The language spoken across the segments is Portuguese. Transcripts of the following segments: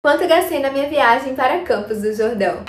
Quanto eu gastei na minha viagem para Campos do Jordão?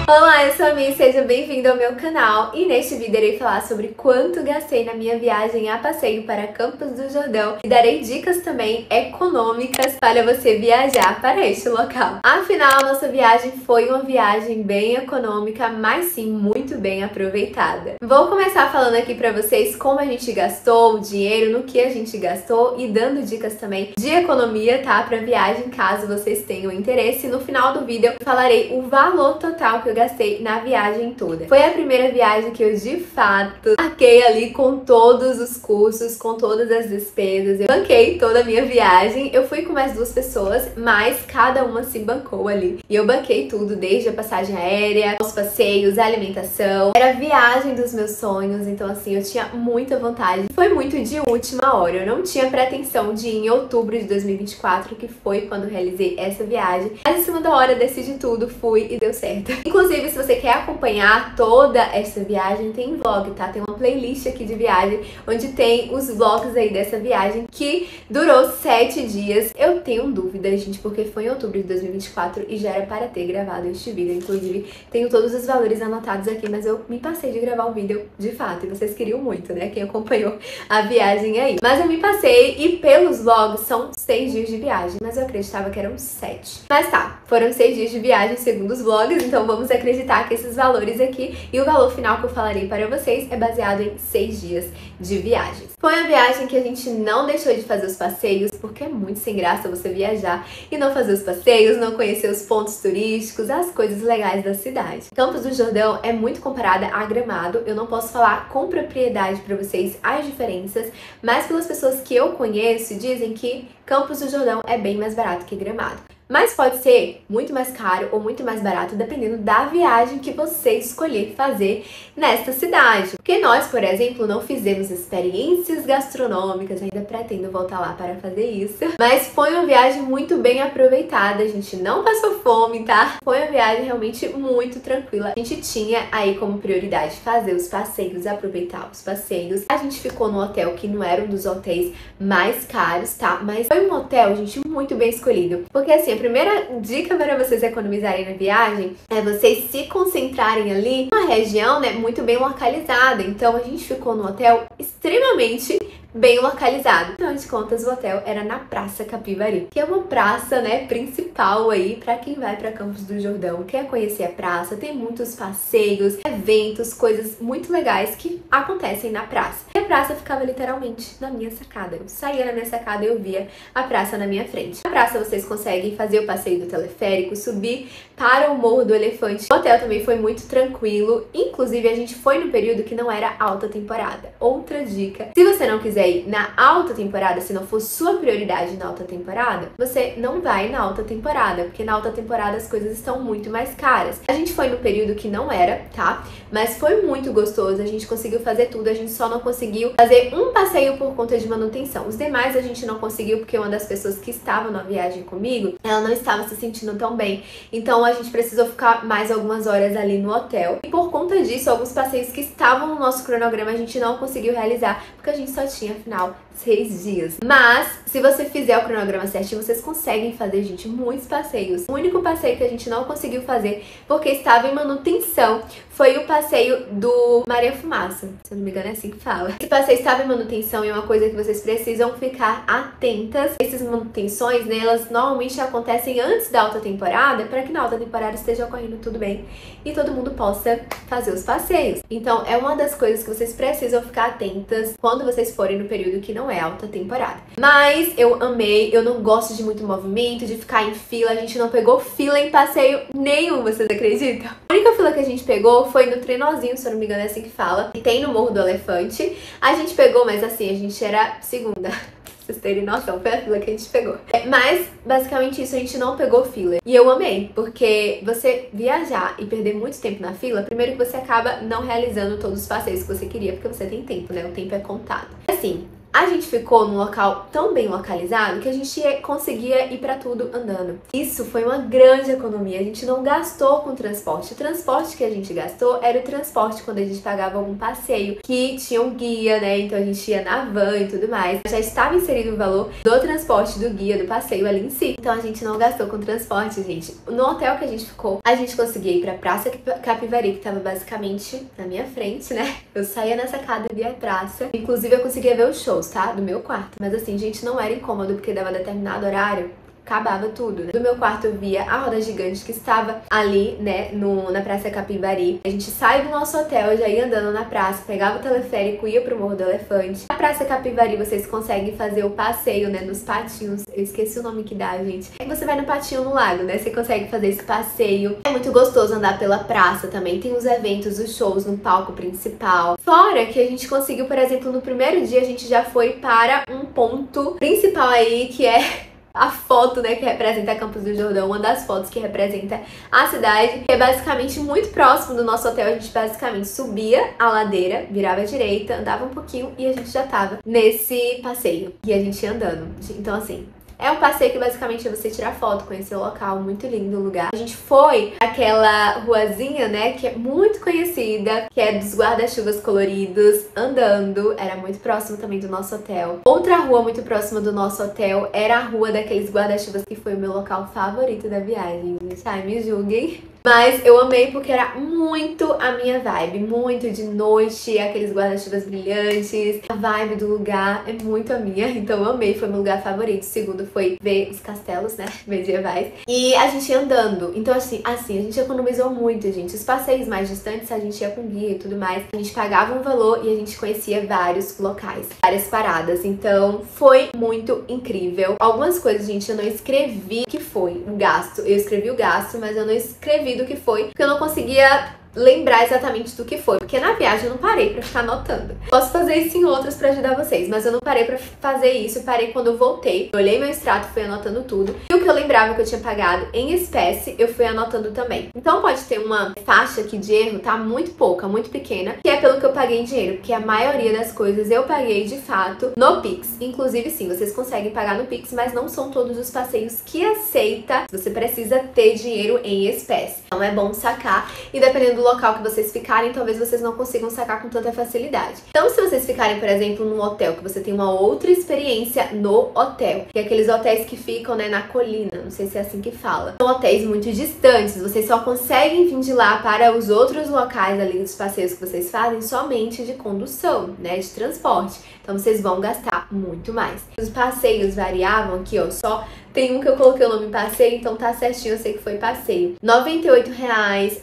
Olá, eu sou a Mi e seja bem-vindo ao meu canal. E neste vídeo irei falar sobre quanto gastei na minha viagem a passeio para Campos do Jordão e darei dicas também econômicas para você viajar para este local. Afinal, nossa viagem foi uma viagem bem econômica, mas sim muito bem aproveitada. Vou começar falando aqui para vocês como a gente gastou o dinheiro, no que a gente gastou e dando dicas também de economia, tá? Para viagem, caso vocês tenham interesse. No final do vídeo eu falarei o valor total que eu gastei na viagem toda. Foi a primeira viagem que eu de fato arquei ali com todos os custos, com todas as despesas. Eu banquei toda a minha viagem. Eu fui com mais 2 pessoas, mas cada uma se bancou ali. E eu banquei tudo, desde a passagem aérea, os passeios, a alimentação. Era a viagem dos meus sonhos, então assim, eu tinha muita vontade. Foi muito de última hora. Eu não tinha pretensão de ir em outubro de 2024, que foi quando eu realizei essa viagem. Mas em cima da hora decidi tudo, fui e deu certo. Inclusive, se você quer acompanhar toda essa viagem, tem vlog, tá? Tem uma playlist aqui de viagem, onde tem os vlogs aí dessa viagem, que durou 7 dias. Eu tenho dúvidas, gente, porque foi em outubro de 2024 e já era para ter gravado este vídeo. Inclusive, tenho todos os valores anotados aqui, mas eu me passei de gravar o vídeo de fato, e vocês queriam muito, né? Quem acompanhou a viagem aí. Mas eu me passei, e pelos vlogs são 6 dias de viagem, mas eu acreditava que eram 7. Mas tá, foram 6 dias de viagem segundo os vlogs, então vamos acreditar que esses valores aqui e o valor final que eu falarei para vocês é baseado em 6 dias de viagens. Foi uma viagem que a gente não deixou de fazer os passeios, porque é muito sem graça você viajar e não fazer os passeios, não conhecer os pontos turísticos, as coisas legais da cidade. Campos do Jordão é muito comparada a Gramado. Eu não posso falar com propriedade para vocês as diferenças, mas pelas pessoas que eu conheço dizem que Campos do Jordão é bem mais barato que Gramado. Mas pode ser muito mais caro ou muito mais barato, dependendo da viagem que você escolher fazer nesta cidade. Porque nós, por exemplo, não fizemos experiências gastronômicas, ainda pretendo voltar lá para fazer isso. Mas foi uma viagem muito bem aproveitada, a gente não passou fome, tá? Foi uma viagem realmente muito tranquila. A gente tinha aí como prioridade fazer os passeios, aproveitar os passeios. A gente ficou no hotel que não era um dos hotéis mais caros, tá? Mas foi um hotel, gente, muito bem escolhido. Porque assim, a primeira dica para vocês economizarem na viagem é vocês se concentrarem ali numa região, né, muito bem localizada. Então a gente ficou no hotel extremamente bem localizado. Afinal de contas, o hotel era na Praça Capivari, que é uma praça, né, principal aí para quem vai para Campos do Jordão, quer conhecer a praça. Tem muitos passeios, eventos, coisas muito legais que acontecem na praça. E a praça ficava literalmente na minha sacada. Eu saía na minha sacada e eu via a praça na minha frente. Na praça vocês conseguem fazer o passeio do teleférico, subir para o Morro do Elefante. O hotel também foi muito tranquilo. Inclusive, a gente foi no período que não era alta temporada. Outra dica: se você não quiser ir na alta temporada, se não for sua prioridade na alta temporada, você não vai na alta temporada, porque na alta temporada as coisas estão muito mais caras. A gente foi no período que não era, tá? Mas foi muito gostoso, a gente conseguiu fazer tudo, a gente só não conseguiu fazer um passeio por conta de manutenção. Os demais a gente não conseguiu porque uma das pessoas que estavam na viagem comigo, ela não estava se sentindo tão bem. Então a gente precisou ficar mais algumas horas ali no hotel. E por conta disso, alguns passeios que estavam no nosso cronograma a gente não conseguiu realizar, porque a gente só tinha, afinal, 6 dias. Mas, se você fizer o cronograma certinho, vocês conseguem fazer, gente, muitos passeios. O único passeio que a gente não conseguiu fazer, porque estava em manutenção, foi o passeio do Maria Fumaça. Se eu não me engano é assim que fala. Esse passeio estava em manutenção e é uma coisa que vocês precisam ficar atentas. Essas manutenções, né, elas normalmente acontecem antes da alta temporada, para que na alta temporada esteja ocorrendo tudo bem e todo mundo possa fazer os passeios. Então, é uma das coisas que vocês precisam ficar atentas quando vocês forem no período que não é alta temporada. Mas eu amei, eu não gosto de muito movimento, de ficar em fila. A gente não pegou fila em passeio nenhum, vocês acreditam? A única fila que a gente pegou foi no Trenózinho, se eu não me engano é assim que fala, que tem no Morro do Elefante. A gente pegou, mas assim, a gente era segunda. Pra vocês terem noção, foi a fila que a gente pegou. Mas, basicamente isso, a gente não pegou fila. E eu amei, porque você viajar e perder muito tempo na fila, primeiro que você acaba não realizando todos os passeios que você queria, porque você tem tempo, né? O tempo é contado. Assim, A gente ficou num local tão bem localizado que a gente conseguia ir pra tudo andando. Isso foi uma grande economia, a gente não gastou com transporte. O transporte que a gente gastou era o transporte quando a gente pagava algum passeio que tinha um guia, né? Então a gente ia na van e tudo mais. Já estava inserido o valor do transporte, do guia, do passeio ali em si. Então a gente não gastou com transporte, gente. No hotel que a gente ficou, a gente conseguia ir pra Praça Capivari, que tava basicamente na minha frente, né? Eu saía na sacada e via a praça. Inclusive eu conseguia ver os shows, tá? Do meu quarto. Mas assim, gente, não era incômodo porque dava determinado horário, acabava tudo, né? Do meu quarto eu via a roda gigante que estava ali, né, na Praça Capivari. A gente sai do nosso hotel, já ia andando na praça, pegava o teleférico, ia pro Morro do Elefante. Na Praça Capivari vocês conseguem fazer o passeio, né, nos patinhos. Eu esqueci o nome que dá, gente. Você vai no patinho no lago, né? Você consegue fazer esse passeio. É muito gostoso andar pela praça também. Tem os eventos, os shows no palco principal. Fora que a gente conseguiu, por exemplo, no primeiro dia a gente já foi para um ponto principal aí, que é a foto, né, que representa Campos do Jordão, uma das fotos que representa a cidade, que é basicamente muito próximo do nosso hotel. A gente basicamente subia a ladeira, virava à direita, andava um pouquinho e a gente já tava nesse passeio. E a gente ia andando. Então, assim, é um passeio que basicamente é você tirar foto, conhecer o local, muito lindo o lugar. A gente foi aquela ruazinha, né, que é muito conhecida, que é dos guarda-chuvas coloridos, andando. Era muito próximo também do nosso hotel. Outra rua muito próxima do nosso hotel era a rua daqueles guarda-chuvas, que foi o meu local favorito da viagem, gente. Ai, me julguem. Mas eu amei porque era muito a minha vibe, muito de noite, aqueles guarda-chuvas brilhantes, a vibe do lugar é muito a minha, então eu amei, foi meu lugar favorito. O segundo foi ver os castelos, né, medievais, e a gente ia andando, então assim, a gente economizou muito, gente. Os passeios mais distantes a gente ia com guia e tudo mais, a gente pagava um valor e a gente conhecia vários locais, várias paradas, então foi muito incrível. Algumas coisas, gente, eu não escrevi o que foi o gasto, eu escrevi o gasto, mas eu não escrevi do que foi, porque eu não conseguia lembrar exatamente do que foi, porque na viagem eu não parei pra ficar anotando. Posso fazer isso em outras pra ajudar vocês, mas eu não parei pra fazer isso, eu parei quando eu voltei. Eu olhei meu extrato, fui anotando tudo, e o que eu lembrava que eu tinha pagado em espécie, eu fui anotando também. Então pode ter uma faixa aqui de erro, tá? Muito pouca, muito pequena, que é pelo que eu paguei em dinheiro, porque a maioria das coisas eu paguei de fato no Pix. Inclusive, sim, vocês conseguem pagar no Pix, mas não são todos os passeios que aceita. Você precisa ter dinheiro em espécie. Então é bom sacar, e dependendo do local que vocês ficarem, talvez vocês não consigam sacar com tanta facilidade. Então, se vocês ficarem, por exemplo, num hotel, que você tem uma outra experiência no hotel, que é aqueles hotéis que ficam, né, na colina, não sei se é assim que fala, são hotéis muito distantes, vocês só conseguem vir de lá para os outros locais ali dos passeios que vocês fazem somente de condução, né, de transporte. Então, vocês vão gastar muito mais. Os passeios variavam aqui, ó, só tem um que eu coloquei o nome passeio, então tá certinho, eu sei que foi passeio. R$ 98,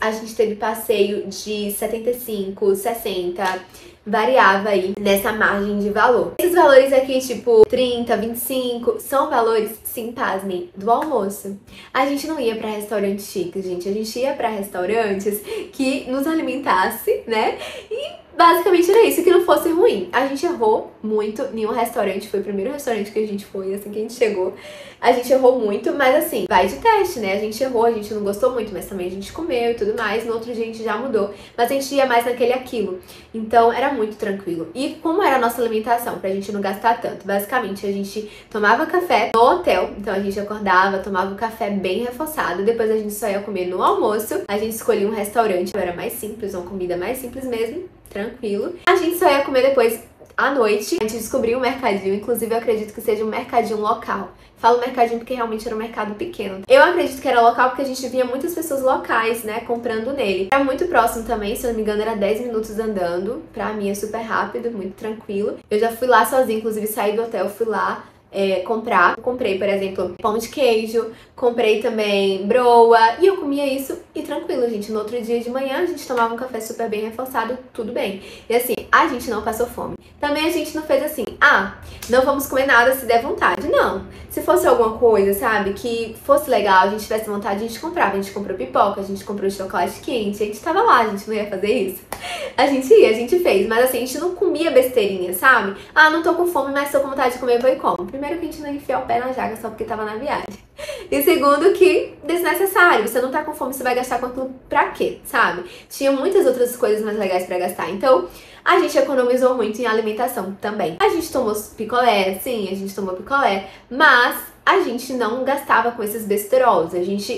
a gente teve passeio de 75, 60, variava aí nessa margem de valor. Esses valores aqui, tipo 30, 25, são valores, sim, pasmem, do almoço. A gente não ia pra restaurantes chiques, gente, a gente ia pra restaurantes que nos alimentasse, né, e basicamente era isso, que não fosse ruim. A gente errou muito em um restaurante, foi o primeiro restaurante que a gente foi, assim que a gente chegou. A gente errou muito, mas assim, vai de teste, né? A gente errou, a gente não gostou muito, mas também a gente comeu e tudo mais. No outro dia a gente já mudou, mas a gente ia mais naquele aquilo. Então era muito tranquilo. E como era a nossa alimentação, pra gente não gastar tanto? Basicamente, a gente tomava café no hotel, então a gente acordava, tomava o café bem reforçado, depois a gente só ia comer no almoço. A gente escolhia um restaurante, era mais simples, uma comida mais simples mesmo, tranquilo. A gente só ia comer depois à noite. A gente descobriu um mercadinho, inclusive eu acredito que seja um mercadinho local. Falo mercadinho porque realmente era um mercado pequeno. Eu acredito que era local porque a gente via muitas pessoas locais, né, comprando nele. Era muito próximo também, se eu não me engano era 10 minutos andando. Pra mim é super rápido, muito tranquilo. Eu já fui lá sozinha, inclusive saí do hotel, fui lá comprar. Comprei, por exemplo, pão de queijo, comprei também broa, e eu comia isso e tranquilo, gente. No outro dia de manhã a gente tomava um café super bem reforçado, tudo bem. E assim, a gente não passou fome. Também a gente não fez assim, não vamos comer nada se der vontade. Não. Se fosse alguma coisa, sabe, que fosse legal, a gente tivesse vontade, a gente comprava. A gente comprou pipoca, a gente comprou chocolate quente, a gente tava lá, a gente não ia fazer isso. A gente ia, a gente fez, mas assim, a gente não comia besteirinha, sabe? Não tô com fome, mas tô com vontade de comer, vou e como. Primeiro que a gente não ia enfiar o pé na jaca só porque tava na viagem. E segundo que desnecessário, você não tá com fome, você vai gastar com aquilo pra quê, sabe? Tinha muitas outras coisas mais legais pra gastar. Então, A gente economizou muito em alimentação também. A gente tomou picolé, sim, a gente tomou picolé, mas a gente não gastava com esses besterols.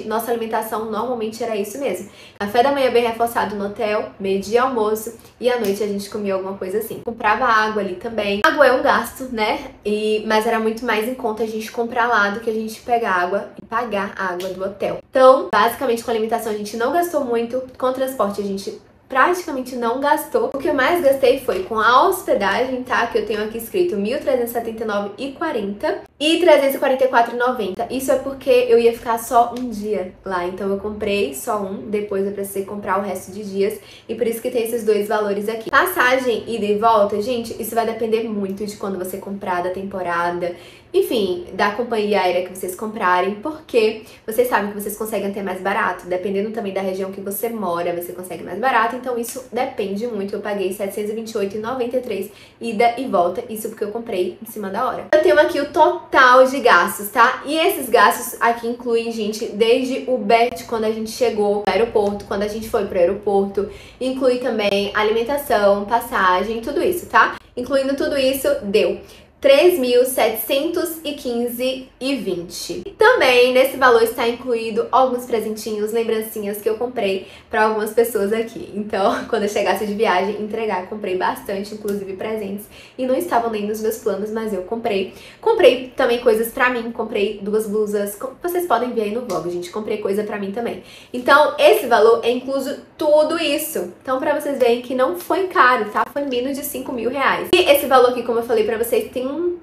Nossa alimentação normalmente era isso mesmo. Café da manhã bem reforçado no hotel, meio-dia almoço e à noite a gente comia alguma coisa assim. Comprava água ali também. Água é um gasto, né? Mas era muito mais em conta a gente comprar lá do que a gente pegar água e pagar a água do hotel. Então, basicamente com alimentação a gente não gastou muito, com transporte a gente praticamente não gastou. O que eu mais gastei foi com a hospedagem, tá? Que eu tenho aqui escrito R$ 1.379,40 e R$ 344,90. Isso é porque eu ia ficar só um dia lá, então eu comprei só um, depois eu precisei comprar o resto de dias e por isso que tem esses dois valores aqui. Passagem ida e volta, gente, isso vai depender muito de quando você comprar, da temporada, enfim, da companhia aérea que vocês comprarem, porque vocês sabem que vocês conseguem ter mais barato, dependendo também da região que você mora, você consegue mais barato, então isso depende muito. Eu paguei R$ 728,93 ida e volta, isso porque eu comprei em cima da hora. Eu tenho aqui o total de gastos, tá? E esses gastos aqui incluem, gente, desde o bet quando a gente chegou no aeroporto, quando a gente foi pro aeroporto, inclui também alimentação, passagem, tudo isso, tá? Incluindo tudo isso, deu R$ 3.715,20. Também nesse valor está incluído alguns presentinhos, lembrancinhas que eu comprei para algumas pessoas aqui. Então, quando eu chegasse de viagem, entregar, comprei bastante, inclusive presentes, e não estavam nem nos meus planos, mas eu comprei. Comprei também coisas pra mim, comprei 2 blusas, vocês podem ver aí no vlog, gente, comprei coisa pra mim também. Então, esse valor é incluso tudo isso. Então, pra vocês verem que não foi caro, tá? Foi menos de R$ 5.000. E esse valor aqui, como eu falei pra vocês,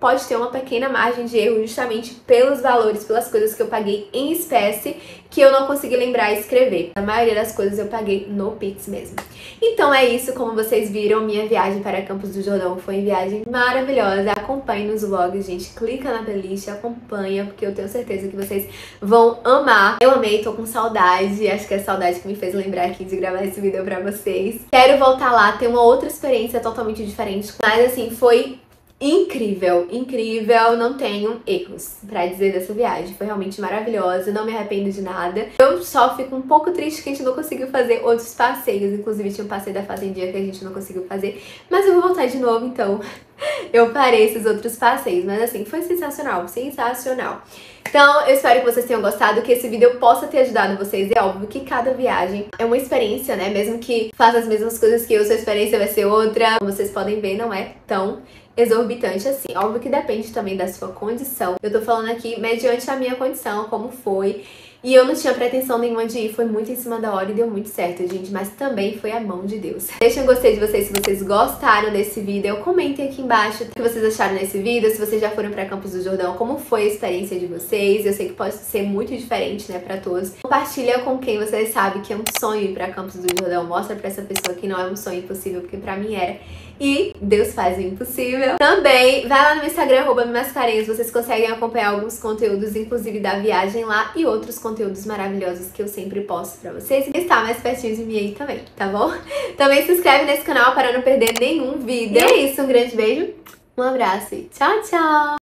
pode ter uma pequena margem de erro justamente pelos valores, pelas coisas que eu paguei em espécie, que eu não consegui lembrar e escrever. A maioria das coisas eu paguei no Pix mesmo. Então é isso, como vocês viram, minha viagem para Campos do Jordão foi uma viagem maravilhosa. Acompanhe nos vlogs, gente, clica na playlist, acompanha, porque eu tenho certeza que vocês vão amar. Eu amei, tô com saudade, acho que é a saudade que me fez lembrar aqui de gravar esse vídeo pra vocês. Quero voltar lá, ter uma outra experiência totalmente diferente, mas assim, foi incrível, incrível, não tenho erros pra dizer dessa viagem, foi realmente maravilhosa, não me arrependo de nada. Eu só fico um pouco triste que a gente não conseguiu fazer outros passeios, inclusive tinha um passeio da fazendinha que a gente não conseguiu fazer, mas eu vou voltar de novo, então eu parei esses outros passeios, mas assim, foi sensacional, sensacional. Então, eu espero que vocês tenham gostado, que esse vídeo possa ter ajudado vocês. É óbvio que cada viagem é uma experiência, né? Mesmo que faça as mesmas coisas que eu, sua experiência vai ser outra. Como vocês podem ver, não é tão exorbitante assim. Óbvio que depende também da sua condição. Eu tô falando aqui mediante a minha condição, como foi. E eu não tinha pretensão nenhuma de ir, foi muito em cima da hora e deu muito certo, gente, mas também foi a mão de Deus. Deixem um gostei de vocês se vocês gostaram desse vídeo, comentem aqui embaixo o que vocês acharam nesse vídeo, se vocês já foram pra Campos do Jordão, como foi a experiência de vocês. Eu sei que pode ser muito diferente, né, pra todos. Compartilha com quem vocês sabem que é um sonho ir pra Campos do Jordão, mostra pra essa pessoa que não é um sonho impossível, porque pra mim era. E Deus faz o impossível. Também vai lá no meu Instagram, @memascarenhas, vocês conseguem acompanhar alguns conteúdos, inclusive da viagem lá, e outros conteúdos maravilhosos que eu sempre posto pra vocês. E está mais pertinho de mim aí também, tá bom? Também se inscreve nesse canal para não perder nenhum vídeo. E é isso, um grande beijo, um abraço e tchau, tchau!